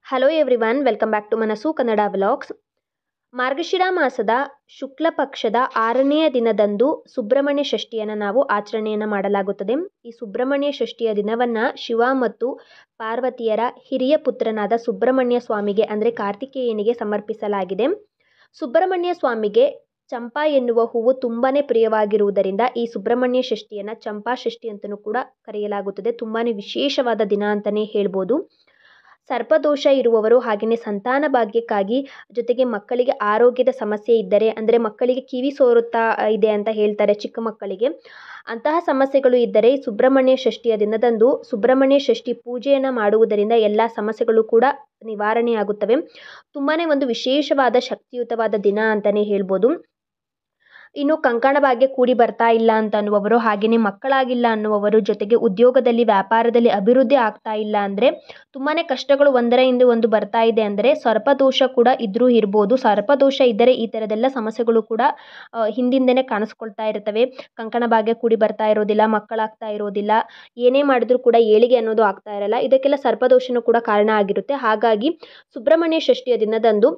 Hello everyone, welcome back to Manassu Kannada vlogs. ಮಾರ್ಗಶಿರ ಮಾಸದ ಶುಕ್ಲ ಪಕ್ಷದ 6ನೆಯ ದಿನದಂದು ಸುಬ್ರಹ್ಮಣ್ಯ ಷಷ್ಠಿಯನ್ನು ನಾವು ಆಚರಣೆಯನ್ನು ಮಾಡಲಾಗುತ್ತದೆ. ಈ ಸುಬ್ರಹ್ಮಣ್ಯ ಷಷ್ಠಿಯ ದಿನವನ್ನು ಶಿವ ಮತ್ತು ಪಾರ್ವತಿಯರ ಹಿರಿಯ ಪುತ್ರನಾದ ಸುಬ್ರಹ್ಮಣ್ಯ ಸ್ವಾಮಿಗೆ ಅಂದರೆ ಕಾರ್ತಿಕೇಯನಿಗೆ ಸಮರ್ಪಿಸಲಾಗಿದೆ. ಸುಬ್ರಹ್ಮಣ್ಯ ಸ್ವಾಮಿಗೆ ಚಂಪಾ ಎನ್ನುವ ಹೂವು ತುಂಬಾ ಪ್ರಿಯವಾಗಿರುವುದರಿಂದ ಈ ಸುಬ್ರಹ್ಮಣ್ಯ ಷಷ್ಠಿಯನ್ನು ಚಂಪಾ ಷಷ್ಠಿ ಅಂತಲೂ ಕೂಡ ಕರೆಯಲಾಗುತ್ತದೆ. ತುಂಬಾ ವಿಶೇಷವಾದ ದಿನ ಅಂತಲೇ ಹೇಳ್ಬೋದು. ಸರ್ಪದೋಷ ಇರುವವರು, ಹಾಗೆಯೇ ಸಂತಾನ ಭಾಗ್ಯಕ್ಕಾಗಿ, ಜೊತೆಗೆ ಮಕ್ಕಳಿಗೆ ಆರೋಗ್ಯದ ಸಮಸ್ಯೆ ಇದ್ದರೆ, ಅಂದರೆ ಮಕ್ಕಳಿಗೆ ಕಿವಿ ಸೋರುತ್ತಾ ಇದೆ ಅಂತ ಹೇಳ್ತಾರೆ ಚಿಕ್ಕ ಮಕ್ಕಳಿಗೆ, ಅಂತಹ ಸಮಸ್ಯೆಗಳು ಇದ್ದರೆ ಸುಬ್ರಹ್ಮಣ್ಯ ಷಷ್ಠಿಯ ದಿನದಂದು ಸುಬ್ರಹ್ಮಣ್ಯ ಷಷ್ಠಿ ಪೂಜೆಯನ್ನು ಮಾಡುವುದರಿಂದ ಎಲ್ಲ ಸಮಸ್ಯೆಗಳು ಕೂಡ ನಿವಾರಣೆಯಾಗುತ್ತವೆ. ತುಂಬಾ ಒಂದು ವಿಶೇಷವಾದ ಶಕ್ತಿಯುತವಾದ ದಿನ ಅಂತಲೇ ಹೇಳ್ಬೋದು. ಇನ್ನು ಕಂಕಣ ಭಾಗ್ಯ ಕೂಡಿ ಬರ್ತಾ ಇಲ್ಲ ಅಂತ ಅನ್ನುವವರು, ಹಾಗೆಯೇ ಮಕ್ಕಳಾಗಿಲ್ಲ ಅನ್ನುವವರು, ಜೊತೆಗೆ ಉದ್ಯೋಗದಲ್ಲಿ ವ್ಯಾಪಾರದಲ್ಲಿ ಅಭಿವೃದ್ಧಿ ಆಗ್ತಾ ಇಲ್ಲ ಅಂದರೆ, ತುಂಬಾ ಕಷ್ಟಗಳು ಒಂದರ ಹಿಂದೆ ಒಂದು ಬರ್ತಾ ಇದೆ ಅಂದರೆ ಸರ್ಪದೋಷ ಕೂಡ ಇದ್ರೂ ಇರ್ಬೋದು. ಸರ್ಪದೋಷ ಇದ್ದರೆ ಈ ಥರದೆಲ್ಲ ಸಮಸ್ಯೆಗಳು ಕೂಡ ಹಿಂದಿಂದನೇ ಕಾಣಿಸ್ಕೊಳ್ತಾ ಇರ್ತವೆ. ಕಂಕಣ ಭಾಗ್ಯ ಕೂಡಿ ಬರ್ತಾ ಇರೋದಿಲ್ಲ, ಮಕ್ಕಳಾಗ್ತಾ ಇರೋದಿಲ್ಲ, ಏನೇ ಮಾಡಿದ್ರೂ ಕೂಡ ಏಳಿಗೆ ಅನ್ನೋದು ಆಗ್ತಾ ಇರಲ್ಲ. ಇದಕ್ಕೆಲ್ಲ ಸರ್ಪದೋಷನೂ ಕೂಡ ಕಾರಣ ಆಗಿರುತ್ತೆ. ಹಾಗಾಗಿ ಸುಬ್ರಹ್ಮಣ್ಯ ಷಷ್ಠಿಯ ದಿನದಂದು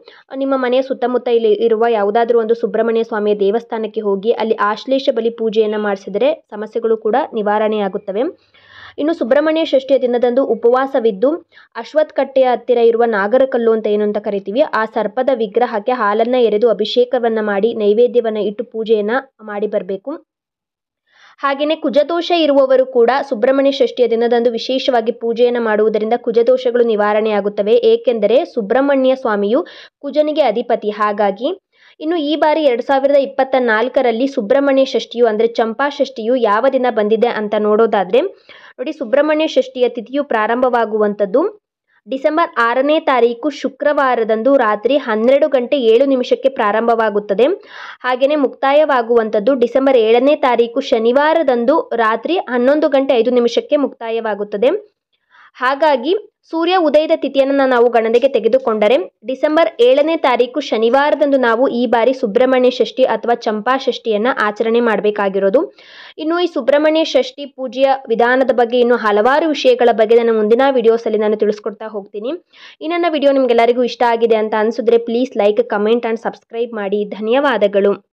ನಿಮ್ಮ ಮನೆಯ ಸುತ್ತಮುತ್ತ ಇಲ್ಲಿ ಇರುವ ಯಾವುದಾದ್ರೂ ಒಂದು ಸುಬ್ರಹ್ಮಣ್ಯ ಸ್ವಾಮಿಯ ದೇವಸ್ಥಾನಕ್ಕೆ ಹೋಗಿ ಅಲ್ಲಿ ಆಶ್ಲೇಷ ಬಲಿ ಪೂಜೆಯನ್ನು ಮಾಡಿಸಿದರೆ ಸಮಸ್ಯೆಗಳು ಕೂಡ ನಿವಾರಣೆಯಾಗುತ್ತವೆ. ಇನ್ನು ಸುಬ್ರಹ್ಮಣ್ಯ ಷಷ್ಠಿಯ ದಿನದಂದು ಉಪವಾಸವಿದ್ದು ಅಶ್ವತ್ಥ ಕಟ್ಟೆಯ ಹತ್ತಿರ ಇರುವ ನಾಗರಕಲ್ಲು ಅಂತ ಏನು ಅಂತ ಕರಿತೀವಿ, ಆ ಸರ್ಪದ ವಿಗ್ರಹಕ್ಕೆ ಹಾಲನ್ನು ಎರೆದು ಅಭಿಷೇಕವನ್ನು ಮಾಡಿ ನೈವೇದ್ಯವನ್ನು ಇಟ್ಟು ಪೂಜೆಯನ್ನು ಮಾಡಿ ಬರಬೇಕು. ಹಾಗೆಯೇ ಕುಜದೋಷ ಇರುವವರು ಕೂಡ ಸುಬ್ರಹ್ಮಣ್ಯ ಷಷ್ಠಿಯ ದಿನದಂದು ವಿಶೇಷವಾಗಿ ಪೂಜೆಯನ್ನು ಮಾಡುವುದರಿಂದ ಕುಜದೋಷಗಳು ನಿವಾರಣೆಯಾಗುತ್ತವೆ. ಏಕೆಂದರೆ ಸುಬ್ರಹ್ಮಣ್ಯ ಸ್ವಾಮಿಯು ಕುಜನಿಗೆ ಅಧಿಪತಿ. ಹಾಗಾಗಿ ಇನ್ನು ಈ ಬಾರಿ 2024ರಲ್ಲಿ ಸುಬ್ರಹ್ಮಣ್ಯ ಷಷ್ಠಿಯು ಅಂದರೆ ಚಂಪಾ ಷಷ್ಠಿಯು ಯಾವ ದಿನ ಬಂದಿದೆ ಅಂತ ನೋಡೋದಾದರೆ ನೋಡಿ, ಸುಬ್ರಹ್ಮಣ್ಯ ಷಷ್ಠಿಯ ತಿಥಿಯು ಪ್ರಾರಂಭವಾಗುವಂಥದ್ದು ಡಿಸೆಂಬರ್ 6ನೇ ತಾರೀಕು ಶುಕ್ರವಾರದಂದು ರಾತ್ರಿ 12:07 ಪ್ರಾರಂಭವಾಗುತ್ತದೆ. ಹಾಗೆಯೇ ಮುಕ್ತಾಯವಾಗುವಂಥದ್ದು ಡಿಸೆಂಬರ್ 7ನೇ ತಾರೀಕು ಶನಿವಾರದಂದು ರಾತ್ರಿ 11:05 ಮುಕ್ತಾಯವಾಗುತ್ತದೆ. ಹಾಗಾಗಿ ಸೂರ್ಯ ಉದಯದ ತಿಥಿಯನ್ನು ನಾವು ಗಣನೆಗೆ ತೆಗೆದುಕೊಂಡರೆ ಡಿಸೆಂಬರ್ 7ನೇ ತಾರೀಕು ಶನಿವಾರದಂದು ನಾವು ಈ ಬಾರಿ ಸುಬ್ರಹ್ಮಣ್ಯ ಷಷ್ಠಿ ಅಥವಾ ಚಂಪಾ ಷಷ್ಠಿಯನ್ನು ಆಚರಣೆ ಮಾಡಬೇಕಾಗಿರೋದು. ಇನ್ನು ಈ ಸುಬ್ರಹ್ಮಣ್ಯ ಷಷ್ಠಿ ಪೂಜೆಯ ವಿಧಾನದ ಬಗ್ಗೆ ಇನ್ನು ಹಲವಾರು ವಿಷಯಗಳ ಬಗ್ಗೆ ನಾನು ಮುಂದಿನ ವಿಡಿಯೋಸಲ್ಲಿ ನಾನು ತಿಳಿಸ್ಕೊಡ್ತಾ ಹೋಗ್ತೀನಿ. ಈ ನನ್ನ ವಿಡಿಯೋ ನಿಮಗೆಲ್ಲರಿಗೂ ಇಷ್ಟ ಆಗಿದೆ ಅಂತ ಅನಿಸಿದ್ರೆ please like, comment and subscribe ಮಾಡಿ. ಧನ್ಯವಾದಗಳು.